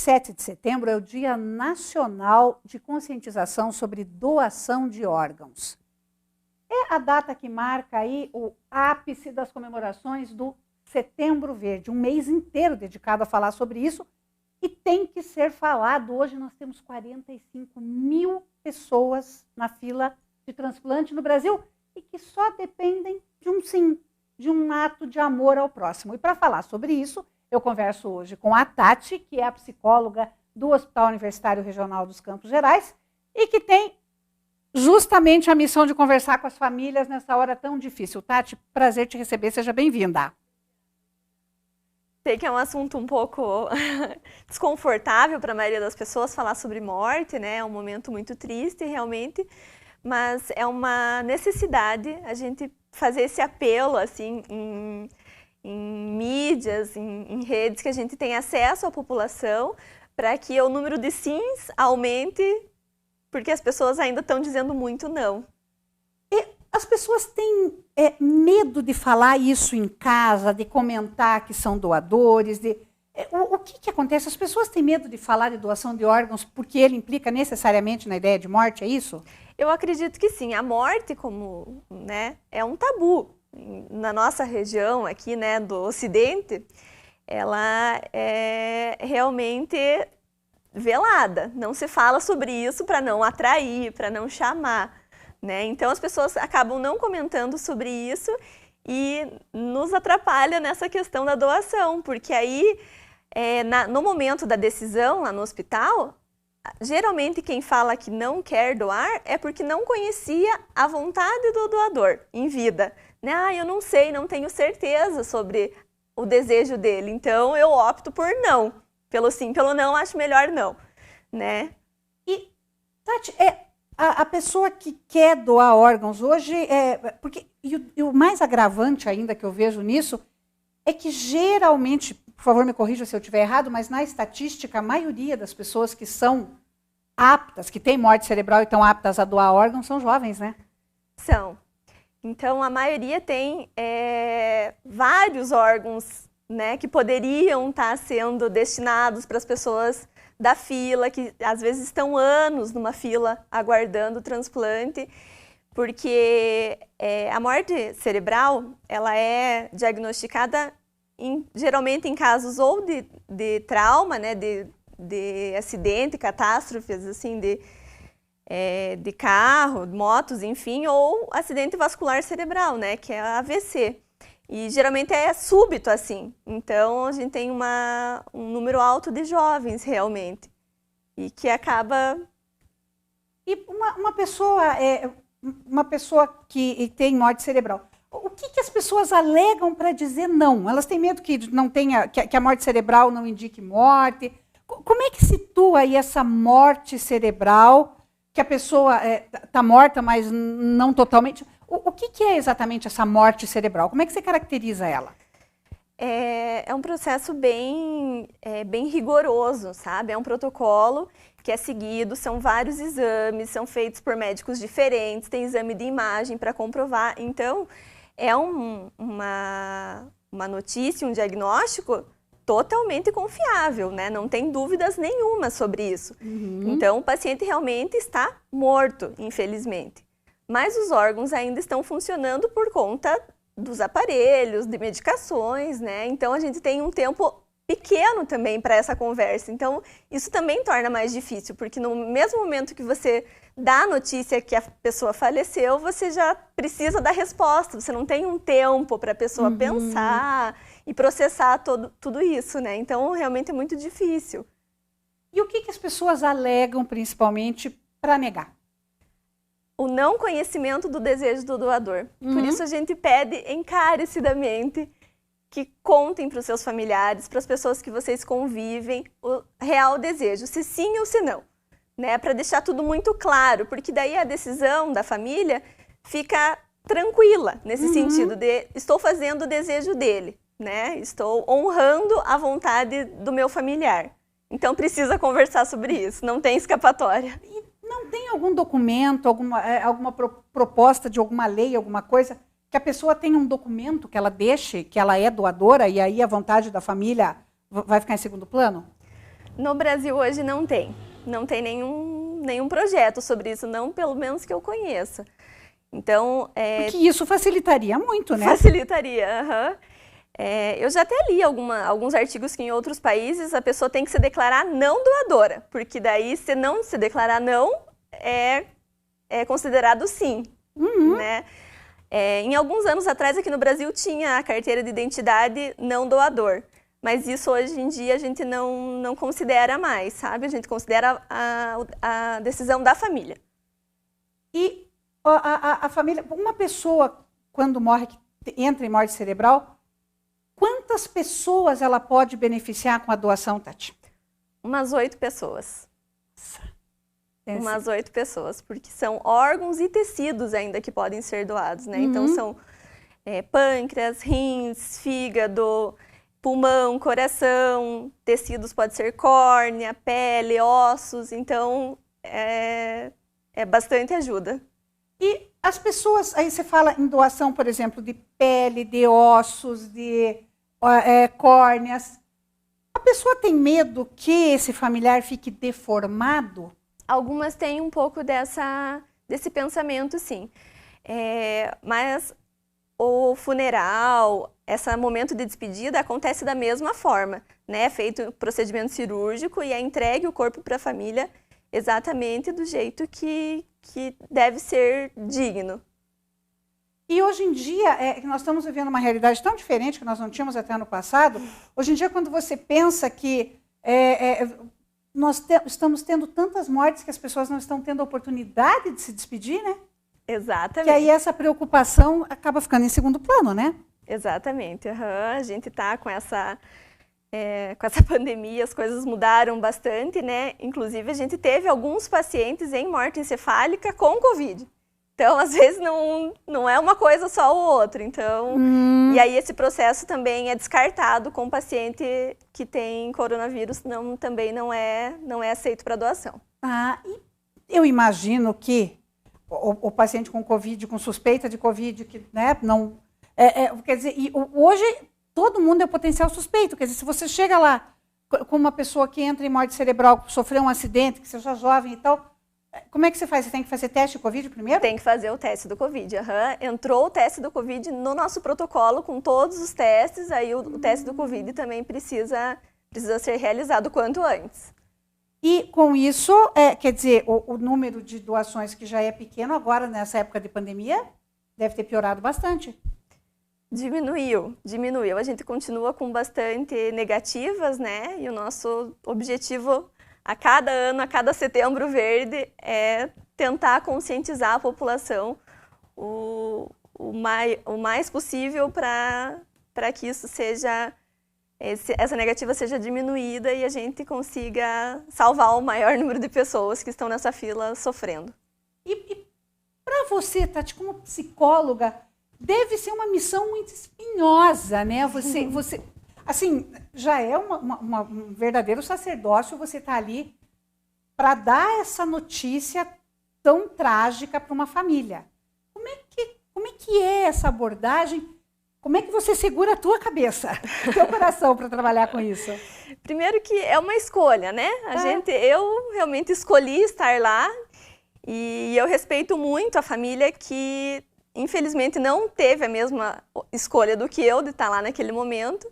27 de setembro é o Dia Nacional de Conscientização sobre Doação de Órgãos. É a data que marca aí o ápice das comemorações do Setembro Verde, um mês inteiro dedicado a falar sobre isso, e tem que ser falado. Hoje nós temos 45 mil pessoas na fila de transplante no Brasil e que só dependem de um sim, de um ato de amor ao próximo. E para falar sobre isso, eu converso hoje com a Tati, que é a psicóloga do Hospital Universitário Regional dos Campos Gerais e que tem justamente a missão de conversar com as famílias nessa hora tão difícil. Tati, prazer te receber, seja bem-vinda. Sei que é um assunto um pouco desconfortável para a maioria das pessoas falar sobre morte, né? É um momento muito triste, realmente, mas é uma necessidade a gente fazer esse apelo, assim, em mídias, em redes, que a gente tenha acesso à população, para que o número de sims aumente, porque as pessoas ainda estão dizendo muito não. As pessoas têm medo de falar isso em casa, de comentar que são doadores. O que acontece? As pessoas têm medo de falar de doação de órgãos porque ele implica necessariamente na ideia de morte, é isso? Eu acredito que sim. A morte, como, né, é um tabu. Na nossa região aqui, né, do Ocidente, ela é realmente velada. Não se fala sobre isso para não atrair, para não chamar. Né? Então as pessoas acabam não comentando sobre isso e nos atrapalha nessa questão da doação, porque aí no momento da decisão lá no hospital, geralmente quem fala que não quer doar é porque não conhecia a vontade do doador em vida. Né? Ah, eu não sei, não tenho certeza sobre o desejo dele, então eu opto por não. Pelo sim, pelo não, acho melhor não. Né? E, Tati, a pessoa que quer doar órgãos hoje, e o mais agravante ainda que eu vejo nisso, é que geralmente, por favor me corrija se eu estiver errado, mas na estatística, a maioria das pessoas que são aptas, que têm morte cerebral e estão aptas a doar órgãos, são jovens, né? São. Então, a maioria tem vários órgãos, né, que poderiam estar sendo destinados para as pessoas da fila, que às vezes estão anos numa fila aguardando o transplante, porque a morte cerebral ela é diagnosticada geralmente em casos ou de trauma, né, de acidente, catástrofes, assim, de carro, motos, enfim, ou acidente vascular cerebral, né, que é a AVC. E geralmente é súbito, assim. Então, a gente tem um número alto de jovens, realmente. E que acaba... E uma pessoa que tem morte cerebral, o que as pessoas alegam para dizer não? Elas têm medo que a morte cerebral não indique morte? Como é que situa aí essa morte cerebral, que a pessoa está morta, mas não totalmente... O que é exatamente essa morte cerebral? Como é que você caracteriza ela? É um processo bem rigoroso, sabe? É um protocolo que é seguido, são vários exames, são feitos por médicos diferentes, tem exame de imagem para comprovar. Então, é uma notícia, um diagnóstico totalmente confiável, né? Não tem dúvidas nenhuma sobre isso. Uhum. Então, o paciente realmente está morto, infelizmente. Mas os órgãos ainda estão funcionando por conta dos aparelhos, de medicações, né? Então, a gente tem um tempo pequeno também para essa conversa. Então, isso também torna mais difícil, porque no mesmo momento que você dá a notícia que a pessoa faleceu, você já precisa da resposta. Você não tem um tempo para a pessoa pensar e processar tudo isso, né? Então, realmente é muito difícil. E o que as pessoas alegam, principalmente, para negar? O não conhecimento do desejo do doador. Por isso a gente pede encarecidamente que contem para os seus familiares, para as pessoas que vocês convivem, o real desejo, se sim ou se não. Né? Para deixar tudo muito claro, porque daí a decisão da família fica tranquila, nesse sentido de estou fazendo o desejo dele, né? Estou honrando a vontade do meu familiar. Então precisa conversar sobre isso, não tem escapatória. Não tem algum documento, alguma proposta de alguma lei, alguma coisa, que a pessoa tenha um documento que ela deixe, que ela é doadora, e aí a vontade da família vai ficar em segundo plano? No Brasil hoje não tem nenhum projeto sobre isso, não pelo menos que eu conheça. Então, porque isso facilitaria muito, né? Facilitaria, aham. Eu já até li alguns artigos que em outros países a pessoa tem que se declarar não doadora, porque daí se não se declarar não, é considerado sim, né? Em alguns anos atrás aqui no Brasil tinha a carteira de identidade não doador, mas isso hoje em dia a gente não considera mais, sabe? A gente considera a decisão da família. E a família, uma pessoa quando morre, que entra em morte cerebral, quantas pessoas ela pode beneficiar com a doação, Tati? Umas 8 pessoas. Umas 8 pessoas, porque são órgãos e tecidos ainda que podem ser doados, né? Então são pâncreas, rins, fígado, pulmão, coração, tecidos pode ser córnea, pele, ossos, então é bastante ajuda. E as pessoas, aí você fala em doação, por exemplo, de pele, de ossos, de córneas. A pessoa tem medo que esse familiar fique deformado? Algumas têm um pouco desse pensamento, sim. Mas o funeral, esse momento de despedida acontece da mesma forma, né? É feito um procedimento cirúrgico e é entregue o corpo para a família exatamente do jeito que deve ser digno. E hoje em dia, nós estamos vivendo uma realidade tão diferente que nós não tínhamos até no passado. Hoje em dia, quando você pensa que nós estamos tendo tantas mortes que as pessoas não estão tendo a oportunidade de se despedir, né? Exatamente. Que aí essa preocupação acaba ficando em segundo plano, né? Exatamente. A gente está com essa pandemia, as coisas mudaram bastante, né? Inclusive, a gente teve alguns pacientes em morte encefálica com Covid. Então, às vezes, não é uma coisa só ou outra. Então, e aí esse processo também é descartado com o paciente que tem coronavírus, também não é aceito para doação. E eu imagino que o paciente com Covid, com suspeita de Covid, que, né, não... quer dizer, hoje todo mundo é potencial suspeito. Quer dizer, se você chega lá com uma pessoa que entra em morte cerebral, sofreu um acidente, que seja jovem e tal... Como é que você faz? Você tem que fazer teste de Covid primeiro? Tem que fazer o teste do Covid. Entrou o teste do Covid no nosso protocolo com todos os testes, aí o teste do Covid também precisa ser realizado quanto antes. E com isso, quer dizer, o número de doações que já é pequeno agora, nessa época de pandemia, deve ter piorado bastante. Diminuiu. A gente continua com bastante negativas, né? E o nosso objetivo a cada ano, a cada setembro verde, é tentar conscientizar a população o mais possível para que isso essa negativa seja diminuída e a gente consiga salvar o maior número de pessoas que estão nessa fila sofrendo. E para você, Tati, como psicóloga, deve ser uma missão muito espinhosa, né? Você assim, já é um verdadeiro sacerdócio você estar ali para dar essa notícia tão trágica para uma família. Como é que é essa abordagem? Como é que você segura a tua cabeça, o teu coração para trabalhar com isso? Primeiro que é uma escolha, né? Eu realmente escolhi estar lá e eu respeito muito a família que, infelizmente, não teve a mesma escolha do que eu de estar lá naquele momento.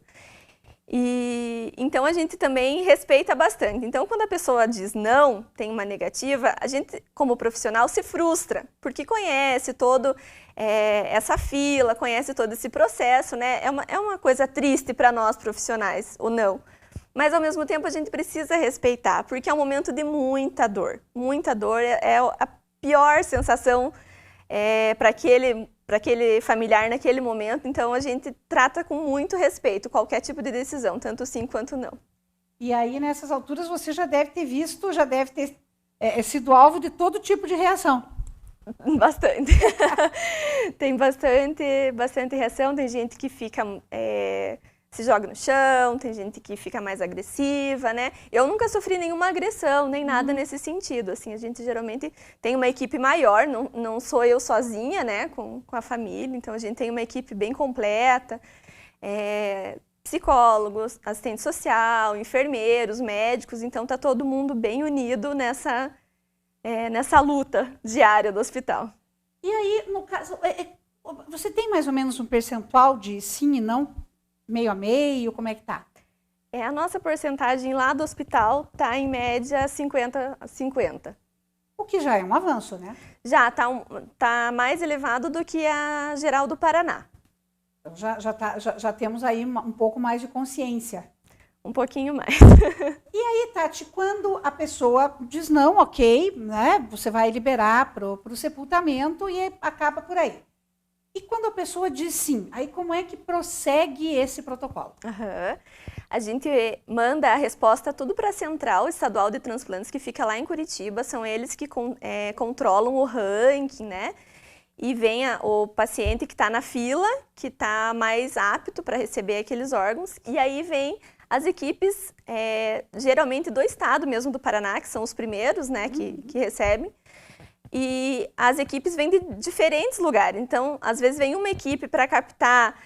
E então a gente também respeita bastante. Então, quando a pessoa diz não, tem uma negativa, a gente, como profissional, se frustra, porque conhece todo essa fila, conhece todo esse processo, né? É uma coisa triste para nós profissionais, o não. Mas, ao mesmo tempo, a gente precisa respeitar, porque é um momento de muita dor. Muita dor é a pior sensação para aquele familiar naquele momento. Então, a gente trata com muito respeito qualquer tipo de decisão, tanto sim quanto não. E aí, nessas alturas, você já deve ter visto, já deve ter sido alvo de todo tipo de reação. Bastante. Tem bastante reação, tem gente que fica... se joga no chão, tem gente que fica mais agressiva, né? Eu nunca sofri nenhuma agressão, nem nada nesse sentido. Assim, a gente geralmente tem uma equipe maior, não sou eu sozinha, né, com a família. Então, a gente tem uma equipe bem completa. psicólogos, assistente social, enfermeiros, médicos, então tá todo mundo bem unido nessa luta diária do hospital. E aí, no caso, você tem mais ou menos um percentual de sim e não? Meio a meio, como é que tá? A nossa porcentagem lá do hospital tá em média 50-50. O que já é um avanço, né? Já tá mais elevado do que a geral do Paraná. Então já temos aí um pouco mais de consciência. Um pouquinho mais. E aí, Tati, quando a pessoa diz não, ok, né? Você vai liberar para o sepultamento e acaba por aí. E quando a pessoa diz sim, aí como é que prossegue esse protocolo? A gente manda a resposta tudo para a Central Estadual de Transplantes, que fica lá em Curitiba. São eles que controlam o ranking, né? E vem o paciente que está na fila, que está mais apto para receber aqueles órgãos. E aí vem as equipes, geralmente do estado mesmo do Paraná, que são os primeiros, né, que recebem. E as equipes vêm de diferentes lugares. Então, às vezes vem uma equipe para captar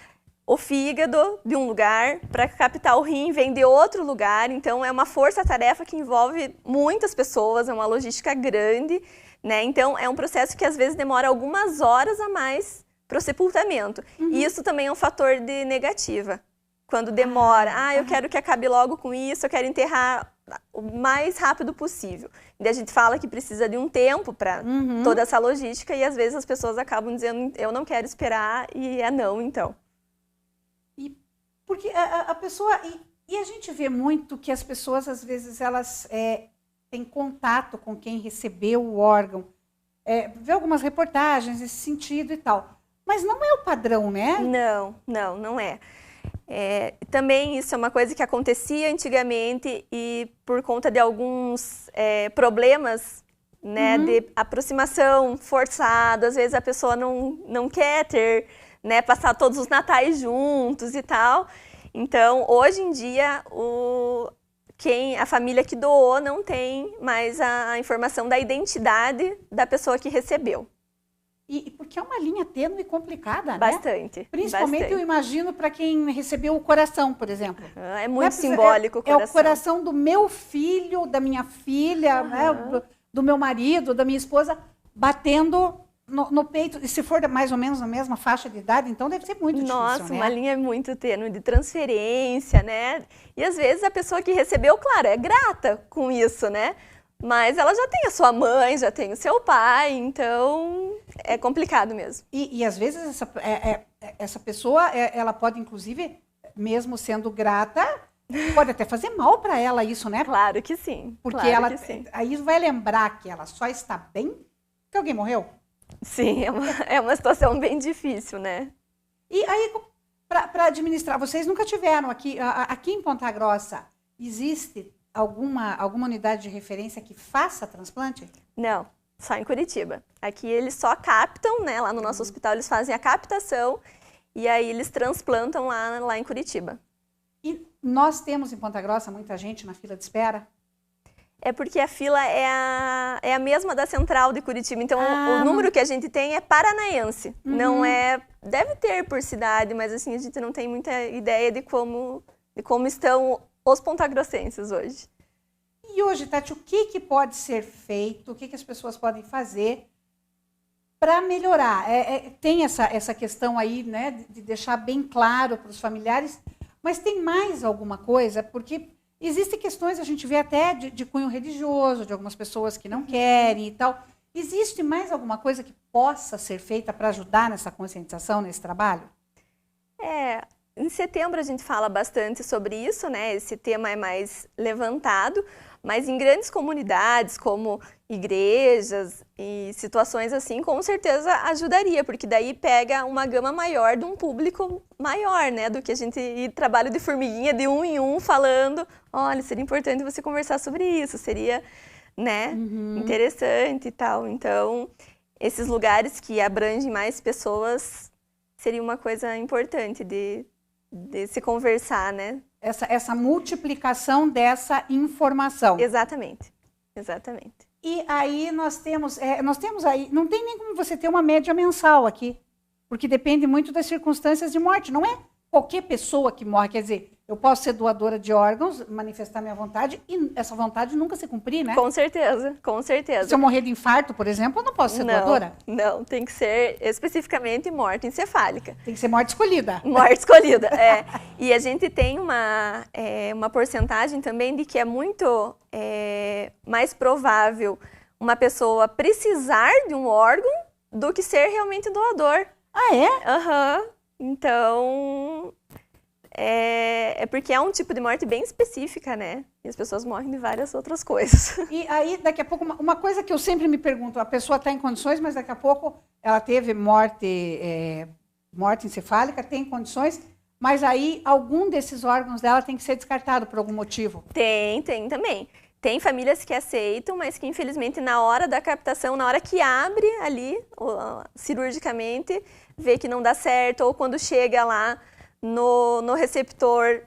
o fígado de um lugar, para captar o rim vem de outro lugar. Então, é uma força-tarefa que envolve muitas pessoas, é uma logística grande, né? Então, é um processo que às vezes demora algumas horas a mais para o sepultamento. E isso também é um fator de negativa. Quando demora, eu quero que acabe logo com isso, eu quero enterrar o mais rápido possível. E a gente fala que precisa de um tempo para toda essa logística e às vezes as pessoas acabam dizendo, eu não quero esperar, e é não, então. Porque a pessoa... E a gente vê muito que as pessoas, às vezes, elas têm contato com quem recebeu o órgão. Vê algumas reportagens nesse sentido e tal. Mas não é o padrão, né? Não é. Também isso é uma coisa que acontecia antigamente e por conta de alguns problemas, né, de aproximação forçada, às vezes a pessoa não quer ter, né, passar todos os natais juntos e tal. Então, hoje em dia, a família que doou não tem mais a informação da identidade da pessoa que recebeu. E porque é uma linha tênue e complicada, né? Bastante. Principalmente, eu imagino, para quem recebeu o coração, por exemplo. É muito simbólico o coração. É o coração do meu filho, da minha filha, né? do meu marido, da minha esposa, batendo no peito. E se for mais ou menos na mesma faixa de idade, então deve ser muito difícil, Nossa, né? uma linha muito tênue de transferência, né? E às vezes a pessoa que recebeu, claro, é grata com isso, né? Mas ela já tem a sua mãe, já tem o seu pai, então é complicado mesmo. E às vezes essa pessoa, ela pode, inclusive, mesmo sendo grata, pode até fazer mal para ela isso, né? Claro que sim. Porque claro que sim. Aí vai lembrar que ela só está bem porque alguém morreu. Sim, é uma situação bem difícil, né? E aí, para administrar, vocês nunca tiveram aqui em Ponta Grossa, existe alguma unidade de referência que faça transplante? Não, só em Curitiba. Aqui eles só captam, né? Lá no nosso hospital eles fazem a captação e aí eles transplantam lá em Curitiba. E nós temos em Ponta Grossa muita gente na fila de espera? É porque a fila é a mesma da central de Curitiba, então o número que a gente tem é paranaense. Não é, deve ter por cidade, mas assim a gente não tem muita ideia de como estão os pontagrossenses hoje. E hoje, Tati, o que pode ser feito, o que as pessoas podem fazer para melhorar? Tem essa questão aí, né, de deixar bem claro para os familiares, mas tem mais alguma coisa? Porque existem questões, a gente vê até de cunho religioso, de algumas pessoas que não querem e tal. Existe mais alguma coisa que possa ser feita para ajudar nessa conscientização, nesse trabalho? Em setembro a gente fala bastante sobre isso, né? Esse tema é mais levantado, mas em grandes comunidades, como igrejas e situações assim, com certeza ajudaria, porque daí pega uma gama maior de um público maior, né? Do que a gente ir trabalho de formiguinha, de um em um, falando, olha, seria importante você conversar sobre isso, seria, né, interessante e tal. Então, esses lugares que abrangem mais pessoas seria uma coisa importante de se conversar, né? Essa multiplicação dessa informação. Exatamente. E aí nós temos aí, não tem nem como você ter uma média mensal aqui, porque depende muito das circunstâncias de morte, não é qualquer pessoa que morre, quer dizer, eu posso ser doadora de órgãos, manifestar minha vontade e essa vontade nunca se cumprir, né? Com certeza, com certeza. Se eu morrer de infarto, por exemplo, eu não posso ser doadora? Não, tem que ser especificamente morte encefálica. Tem que ser morte escolhida. Morte escolhida, é. E a gente tem uma porcentagem também de que é muito mais provável uma pessoa precisar de um órgão do que ser realmente doador. Ah, é? Aham. Então, é porque é um tipo de morte bem específica, né? E as pessoas morrem de várias outras coisas. E aí, daqui a pouco, uma coisa que eu sempre me pergunto, a pessoa está em condições, mas daqui a pouco ela teve morte encefálica, tem condições, mas aí algum desses órgãos dela tem que ser descartado por algum motivo. Tem também. Tem famílias que aceitam, mas que infelizmente na hora da captação, na hora que abre ali, cirurgicamente, vê que não dá certo, ou quando chega lá no receptor,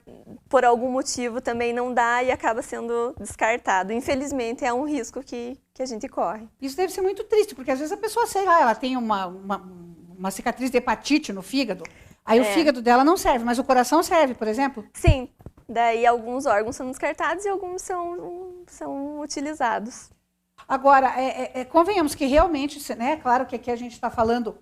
por algum motivo também não dá e acaba sendo descartado. Infelizmente é um risco que a gente corre. Isso deve ser muito triste, porque às vezes a pessoa, sei lá, ela tem uma cicatriz de hepatite no fígado, aí o fígado dela não serve, mas o coração serve, por exemplo? Sim. Daí alguns órgãos são descartados e alguns são utilizados. Agora, convenhamos que realmente, né, claro que aqui a gente está falando,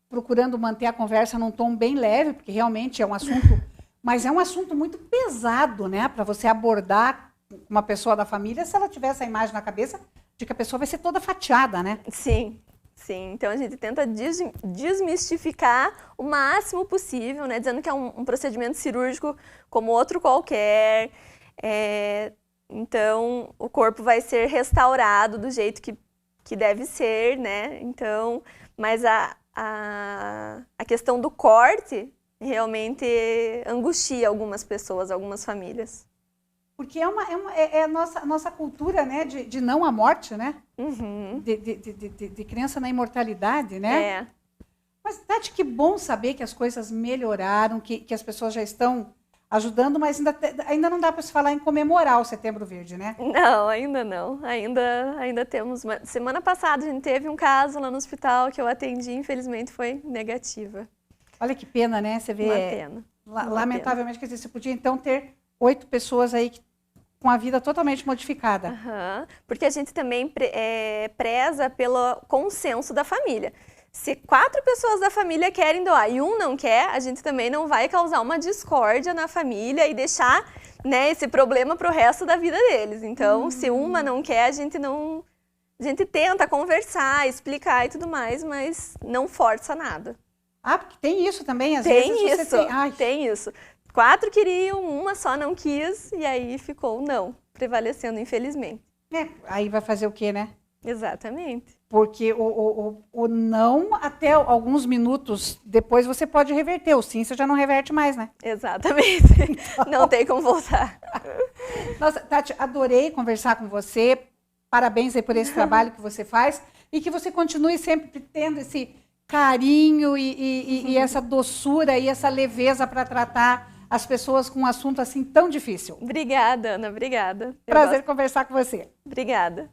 procurando manter a conversa num tom bem leve, porque realmente é um assunto, mas é um assunto muito pesado, né, para você abordar uma pessoa da família, se ela tiver essa imagem na cabeça de que a pessoa vai ser toda fatiada, né? Sim. Sim, então a gente tenta desmistificar o máximo possível, né, dizendo que é um procedimento cirúrgico como outro qualquer. Então, o corpo vai ser restaurado do jeito que deve ser, né? Então, mas a questão do corte realmente angustia algumas pessoas, algumas famílias. Porque é a nossa cultura, né, de não à morte, né? Uhum. De crença na imortalidade, né? Mas, Tati, que bom saber que as coisas melhoraram, que as pessoas já estão ajudando, mas ainda não dá para se falar em comemorar o Setembro Verde, né? Não, ainda não. Ainda temos. Semana passada a gente teve um caso lá no hospital que eu atendi, infelizmente foi negativa. Olha que pena, né? Você vê. Uma pena. Lamentavelmente, quer dizer, você podia então ter 8 pessoas aí com a vida totalmente modificada. Uhum. Porque a gente também preza pelo consenso da família. Se 4 pessoas da família querem doar e um não quer, a gente também não vai causar uma discórdia na família e deixar, né, esse problema para o resto da vida deles. Então, se uma não quer, a gente tenta conversar, explicar e tudo mais, mas não força nada. Ah, porque tem isso também, às vezes você tem... Tem isso. 4 queriam, uma só não quis, e aí ficou não, prevalecendo, infelizmente. Aí vai fazer o quê, né? Exatamente. Porque o não, até alguns minutos depois, você pode reverter. O sim, você já não reverte mais, né? Exatamente. Então... Não tem como voltar. Nossa, Tati, adorei conversar com você. Parabéns aí por esse trabalho que você faz. E que você continue sempre tendo esse carinho e essa doçura e essa leveza para tratar as pessoas com um assunto assim tão difícil. Obrigada, Ana, obrigada. Prazer conversar com você. Obrigada.